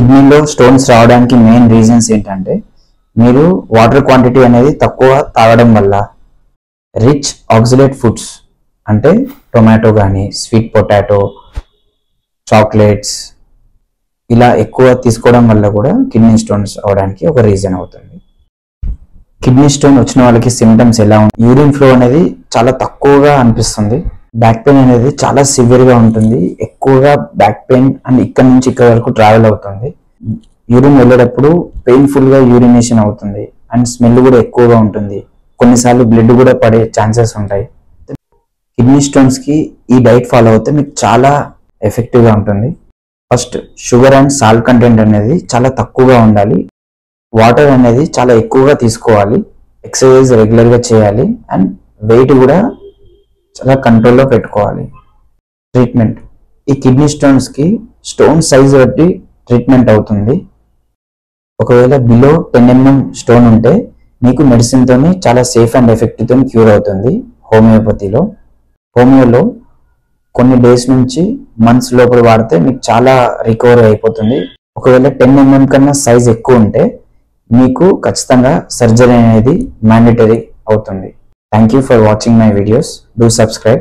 కిడ్నీలో స్టోన్స్ రావడానికి main reasons ఏంటంటే మీరు వాటర్ క్వాంటిటీ అనేది తక్కువ తాగడం వల్ల, రిచ్ ఆక్సలేట్ ఫుడ్స్ అంటే టొమాటో కానీ, స్వీట్ పొటాటో, చాక్లెట్స్ ఇలా ఎక్కువ తీసుకోవడం వల్ల కూడా కిడ్నీ స్టోన్స్ అవడానికి ఒక రీజన్ అవుతుంది. కిడ్నీ స్టోన్ వచ్చిన వాళ్ళకి సిమ్టమ్స్ ఎలా ఉంటాయి? యూరిన్ ఫ్లో అనేది చాలా తక్కువగా అనిపిస్తుంది. బ్యాక్ పెయిన్ అనేది చాలా సివియర్గా ఉంటుంది. ఎక్కువగా బ్యాక్ పెయిన్ అండ్ ఇక్కడ నుంచి ఇక్కడ వరకు ట్రావెల్ అవుతుంది. యూరిన్ వెళ్ళేటప్పుడు పెయిన్ఫుల్గా యూరినేషన్ అవుతుంది అండ్ స్మెల్ కూడా ఎక్కువగా ఉంటుంది. కొన్నిసార్లు బ్లడ్ కూడా పడే ఛాన్సెస్ ఉంటాయి. కిడ్నీ స్టోన్స్కి ఈ డైట్ ఫాలో అవుతే మీకు చాలా ఎఫెక్టివ్గా ఉంటుంది. First sugar and salt content అనేది చాలా తక్కువగా ఉండాలి. వాటర్ అనేది చాలా ఎక్కువగా తీసుకోవాలి. ఎక్సర్సైజ్ రెగ్యులర్గా చేయాలి అండ్ వెయిట్ కూడా చాలా కంట్రోల్లో పెట్టుకోవాలి. ట్రీట్మెంట్, ఈ కిడ్నీ స్టోన్స్కి స్టోన్ సైజ్ బట్టి ట్రీట్మెంట్ అవుతుంది. ఒకవేళ బిలో 10 mm స్టోన్ ఉంటే మీకు మెడిసిన్తోనే చాలా సేఫ్ అండ్ ఎఫెక్టివ్తో క్యూర్ అవుతుంది. హోమియోలో కొన్ని డేస్ నుంచి మంత్స్ లోపల వాడితే మీకు చాలా రికవరీ అయిపోతుంది. ఒకవేళ 10 mm కన్నా సైజ్ ఎక్కువ ఉంటే మీకు ఖచ్చితంగా సర్జరీ అనేది మ్యాండేటరీ అవుతుంది. Thank you for watching my videos. Do subscribe.